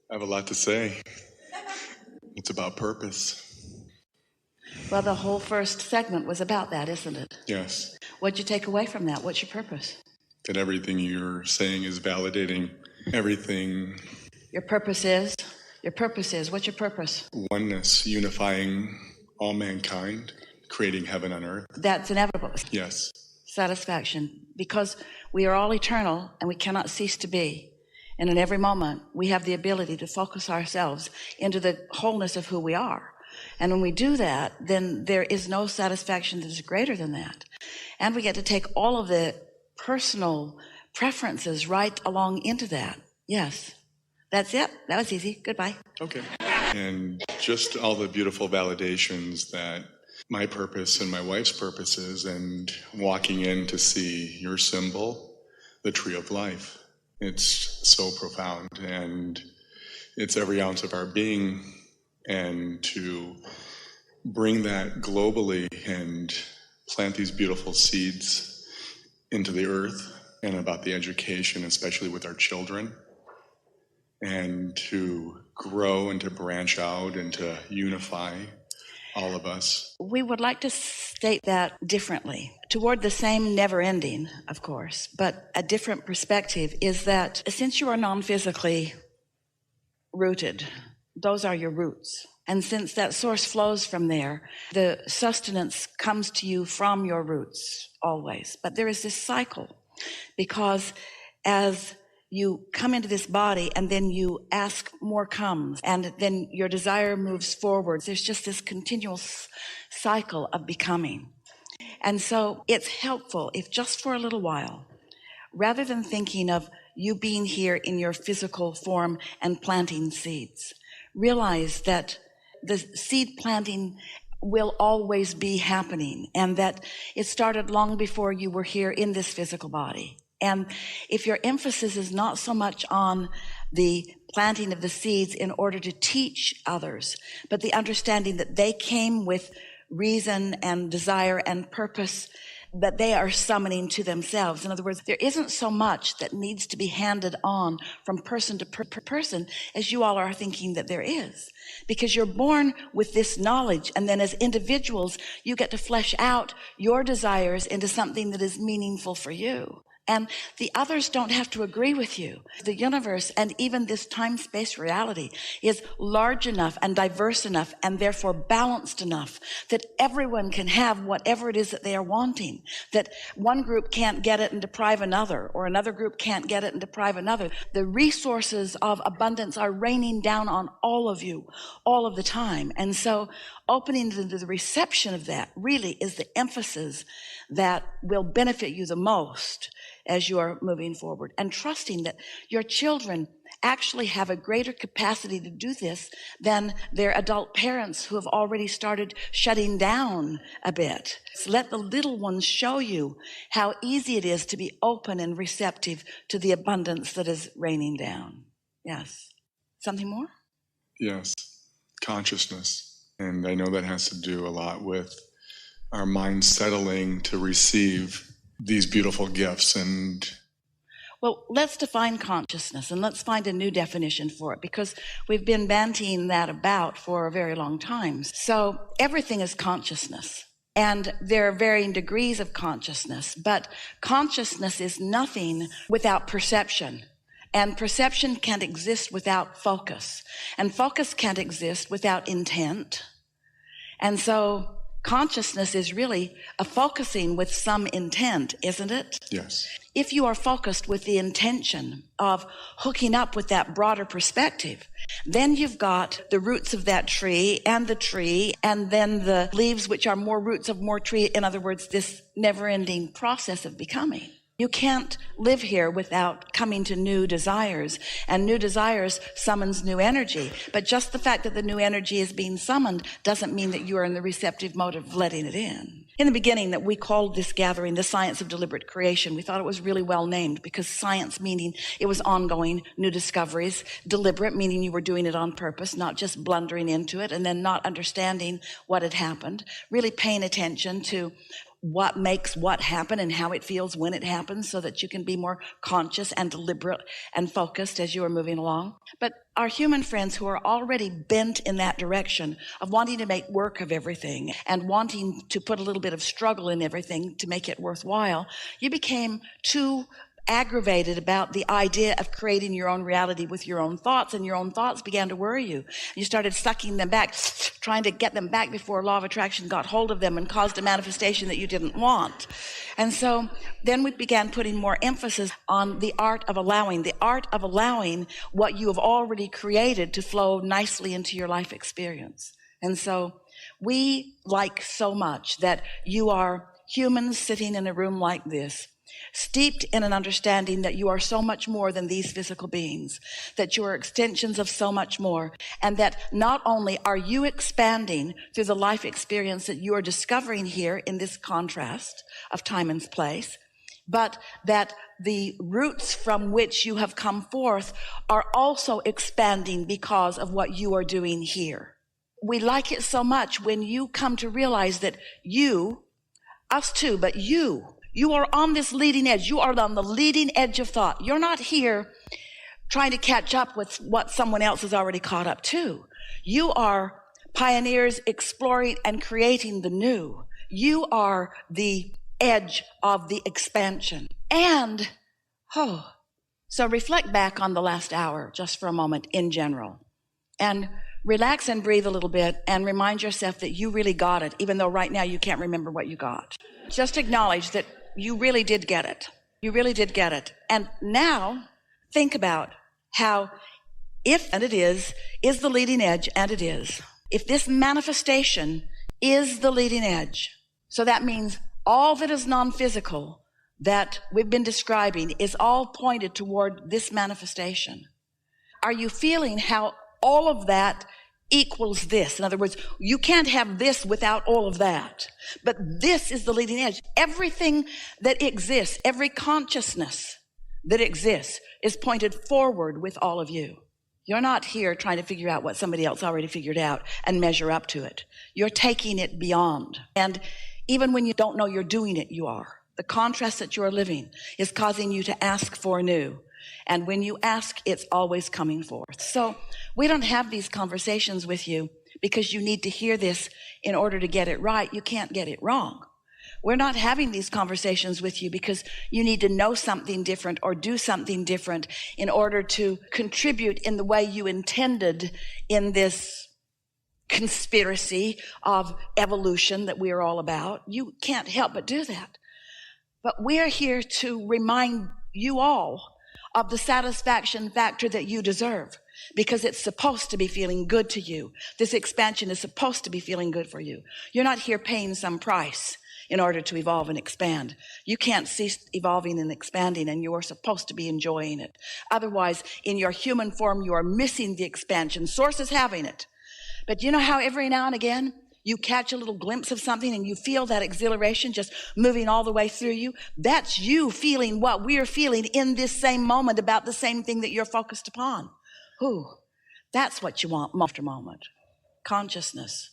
I have a lot to say. It's about purpose. Well, the whole first segment was about that, isn't it? Yes. What'd you take away from that? What's your purpose? That everything you're saying is validating everything. Your purpose is? What's your purpose? Oneness, unifying all mankind, creating heaven on earth. That's inevitable. Yes. Satisfaction. Because we are all eternal and we cannot cease to be. And in every moment, we have the ability to focus ourselves into the wholeness of who we are. And when we do that, then there is no satisfaction that is greater than that. And we get to take all of the personal preferences right along into that. Yes. That's it. That was easy. Goodbye. Okay. And just all the beautiful validations that my purpose and my wife's purpose is, and walking in to see your symbol, the tree of life. It's so profound, and it's every ounce of our being. And to bring that globally and plant these beautiful seeds into the earth, and about the education, especially with our children, and to grow and to branch out and to unify all of us. We would like to state that differently, toward the same never ending, of course, but a different perspective is that since you are non-physically rooted, those are your roots. And since that source flows from there, the sustenance comes to you from your roots always. But there is this cycle, because as you come into this body and then you ask, more comes, and then your desire moves forward. There's just this continual cycle of becoming. And so it's helpful if just for a little while, rather than thinking of you being here in your physical form and planting seeds, realize that the seed planting will always be happening, and that it started long before you were here in this physical body. And if your emphasis is not so much on the planting of the seeds in order to teach others, but the understanding that they came with reason and desire and purpose that they are summoning to themselves. In other words, there isn't so much that needs to be handed on from person to person as you all are thinking that there is. Because you're born with this knowledge, and then as individuals, you get to flesh out your desires into something that is meaningful for you. And the others don't have to agree with you. The universe and even this time-space reality is large enough and diverse enough and therefore balanced enough that everyone can have whatever it is that they are wanting. That one group can't get it and deprive another, or another group can't get it and deprive another. The resources of abundance are raining down on all of you all of the time. And so opening to the reception of that really is the emphasis that will benefit you the most as you are moving forward, and trusting that your children actually have a greater capacity to do this than their adult parents who have already started shutting down a bit. So let the little ones show you how easy it is to be open and receptive to the abundance that is raining down. Yes. Something more? Yes. Consciousness. And I know that has to do a lot with our mind settling to receive these beautiful gifts. And well, let's define consciousness, and let's find a new definition for it, because we've been bantying that about for a very long time. So everything is consciousness, and there are varying degrees of consciousness, but consciousness is nothing without perception. And perception can't exist without focus, and focus can't exist without intent. And so consciousness is really a focusing with some intent, isn't it? Yes. If you are focused with the intention of hooking up with that broader perspective, then you've got the roots of that tree, and then the leaves, which are more roots of more tree. In other words, this never-ending process of becoming. You can't live here without coming to new desires, and new desires summons new energy. But just the fact that the new energy is being summoned doesn't mean that you are in the receptive mode of letting it in. In the beginning, that we called this gathering the Science of Deliberate Creation. We thought it was really well named, because science meaning it was ongoing, new discoveries, deliberate meaning you were doing it on purpose, not just blundering into it and then not understanding what had happened, really paying attention to what makes what happen and how it feels when it happens, so that you can be more conscious and deliberate and focused as you are moving along. But our human friends who are already bent in that direction of wanting to make work of everything and wanting to put a little bit of struggle in everything to make it worthwhile, you became too aggravated about the idea of creating your own reality with your own thoughts, and your own thoughts began to worry you. You started sucking them back, trying to get them back before law of attraction got hold of them and caused a manifestation that you didn't want. And so then we began putting more emphasis on the art of allowing what you have already created to flow nicely into your life experience. And so we like so much that you are humans sitting in a room like this, steeped in an understanding that you are so much more than these physical beings, that you are extensions of so much more, and that not only are you expanding through the life experience that you are discovering here in this contrast of time and place, but that the roots from which you have come forth are also expanding because of what you are doing here. We like it so much when you come to realize that you, us too, but you are on this leading edge. You are on the leading edge of thought. You're not here trying to catch up with what someone else has already caught up to. You are pioneers exploring and creating the new. You are the edge of the expansion. And, so reflect back on the last hour just for a moment in general. And relax and breathe a little bit and remind yourself that you really got it, even though right now you can't remember what you got. Just acknowledge that you really did get it. You really did get it. And now think about how, if, and it is the leading edge, and it is. If this manifestation is the leading edge, so that means all that is non-physical that we've been describing is all pointed toward this manifestation. Are you feeling how all of that equals this? In other words, you can't have this without all of that. But this is the leading edge. Everything that exists, every consciousness that exists is pointed forward with all of you. You're not here trying to figure out what somebody else already figured out and measure up to it. You're taking it beyond. And even when you don't know you're doing it, you are. The contrast that you're living is causing you to ask for new. And when you ask, it's always coming forth. So we don't have these conversations with you because you need to hear this in order to get it right. You can't get it wrong. We're not having these conversations with you because you need to know something different or do something different in order to contribute in the way you intended in this conspiracy of evolution that we are all about. You can't help but do that. But we're here to remind you all of the satisfaction factor that you deserve, because it's supposed to be feeling good to you. This expansion is supposed to be feeling good for you. You're not here paying some price in order to evolve and expand. You can't cease evolving and expanding, and you are supposed to be enjoying it. Otherwise, in your human form, you are missing the expansion. Source is having it. But you know how every now and again you catch a little glimpse of something and you feel that exhilaration just moving all the way through you? That's you feeling what we're feeling in this same moment about the same thing that you're focused upon. That's what you want after moment. Consciousness,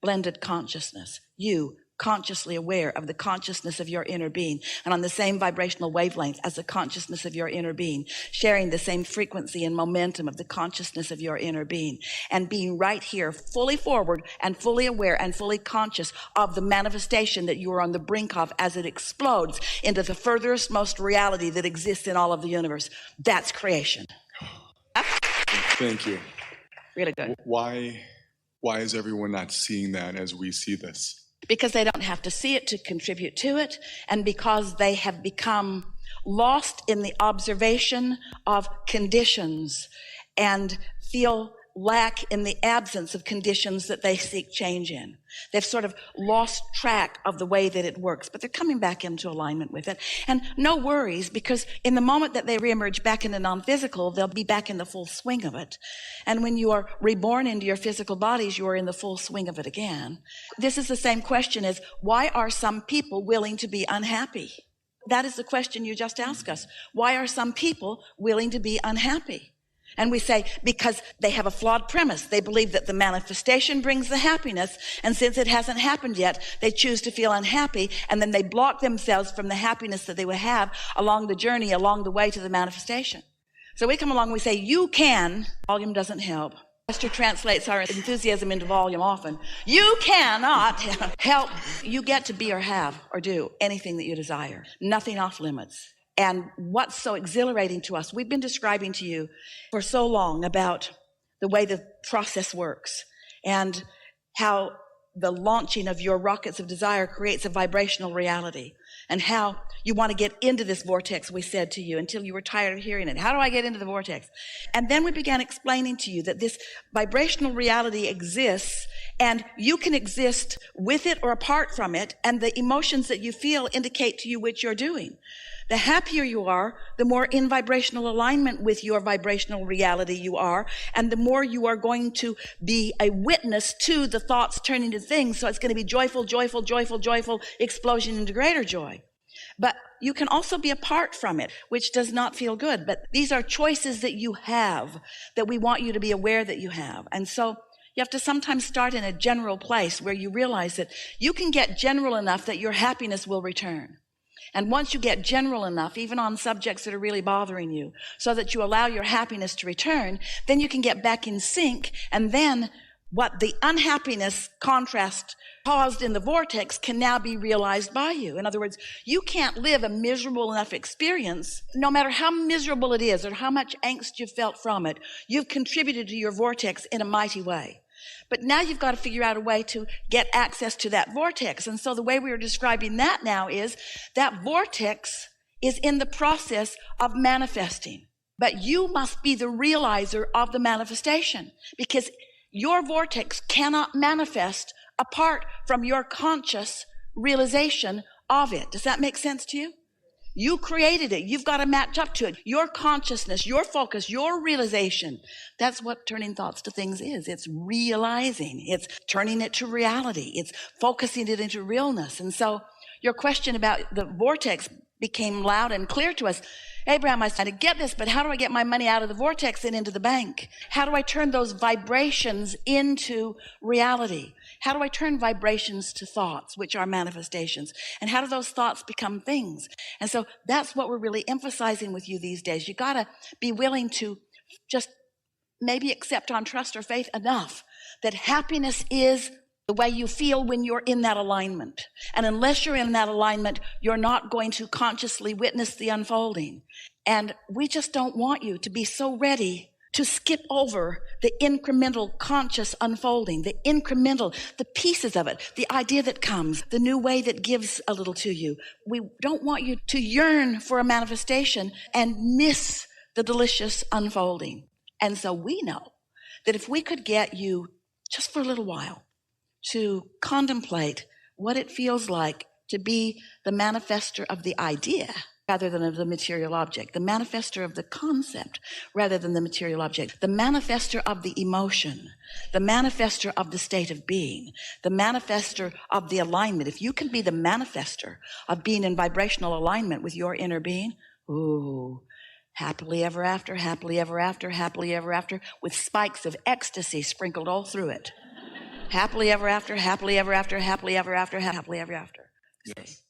blended consciousness. You consciously aware of the consciousness of your inner being and on the same vibrational wavelength as the consciousness of your inner being, sharing the same frequency and momentum of the consciousness of your inner being, and being right here fully forward and fully aware and fully conscious of the manifestation that you are on the brink of as it explodes into the furthest most reality that exists in all of the universe. That's creation. Thank you. Really good. Why is everyone not seeing that as we see this? Because they don't have to see it to contribute to it, and because they have become lost in the observation of conditions and feel lack in the absence of conditions that they seek change in. They've sort of lost track of the way that it works, but they're coming back into alignment with it. And no worries, because in the moment that they reemerge back into non-physical, they'll be back in the full swing of it. And when you are reborn into your physical bodies, you are in the full swing of it again. This is the same question as, why are some people willing to be unhappy? That is the question you just asked us. Why are some people willing to be unhappy? And we say, because they have a flawed premise. They believe that the manifestation brings the happiness, and since it hasn't happened yet, they choose to feel unhappy, and then they block themselves from the happiness that they would have along the journey, along the way to the manifestation. So we come along and we say, you can. Volume doesn't help. Pastor translates our enthusiasm into volume often. You cannot help. You get to be or have or do anything that you desire. Nothing off limits. And what's so exhilarating to us, we've been describing to you for so long about the way the process works and how the launching of your rockets of desire creates a vibrational reality, and how you want to get into this vortex, we said to you, until you were tired of hearing it. How do I get into the vortex? And then we began explaining to you that this vibrational reality exists, and you can exist with it or apart from it, and the emotions that you feel indicate to you which you're doing. The happier you are, the more in vibrational alignment with your vibrational reality you are, and the more you are going to be a witness to the thoughts turning to things. So it's going to be joyful, joyful, joyful, joyful, explosion into greater joy. But you can also be apart from it, which does not feel good. But these are choices that you have, that we want you to be aware that you have. And so you have to sometimes start in a general place where you realize that you can get general enough that your happiness will return. And once you get general enough, even on subjects that are really bothering you, so that you allow your happiness to return, then you can get back in sync. And then what the unhappiness contrast caused in the vortex can now be realized by you. In other words, you can't live a miserable enough experience, no matter how miserable it is or how much angst you've felt from it. You've contributed to your vortex in a mighty way. But now you've got to figure out a way to get access to that vortex. And so the way we are describing that now is that vortex is in the process of manifesting. But you must be the realizer of the manifestation, because your vortex cannot manifest apart from your conscious realization of it. Does that make sense to you? You created it. You've got to match up to it. Your consciousness, your focus, your realization. That's what turning thoughts to things is. It's realizing. It's turning it to reality. It's focusing it into realness. And so your question about the vortex became loud and clear to us. Abraham, I said, I get this, but how do I get my money out of the vortex and into the bank? How do I turn those vibrations into reality? How do I turn vibrations to thoughts, which are manifestations? And how do those thoughts become things? And so that's what we're really emphasizing with you these days. You got to be willing to just maybe accept on trust or faith enough that happiness is the way you feel when you're in that alignment. And unless you're in that alignment, you're not going to consciously witness the unfolding. And we just don't want you to be so ready to skip over the incremental conscious unfolding, the incremental, the pieces of it, the idea that comes, the new way that gives a little to you. We don't want you to yearn for a manifestation and miss the delicious unfolding. And so we know that if we could get you just for a little while to contemplate what it feels like to be the manifester of the idea rather than of the material object, the manifester of the concept rather than the material object, the manifester of the emotion, the manifester of the state of being, the manifester of the alignment. If you can be the manifester of being in vibrational alignment with your inner being, ooh, happily ever after, happily ever after, happily ever after, with spikes of ecstasy sprinkled all through it. Happily ever after, happily ever after, happily ever after, happily ever after. Yes.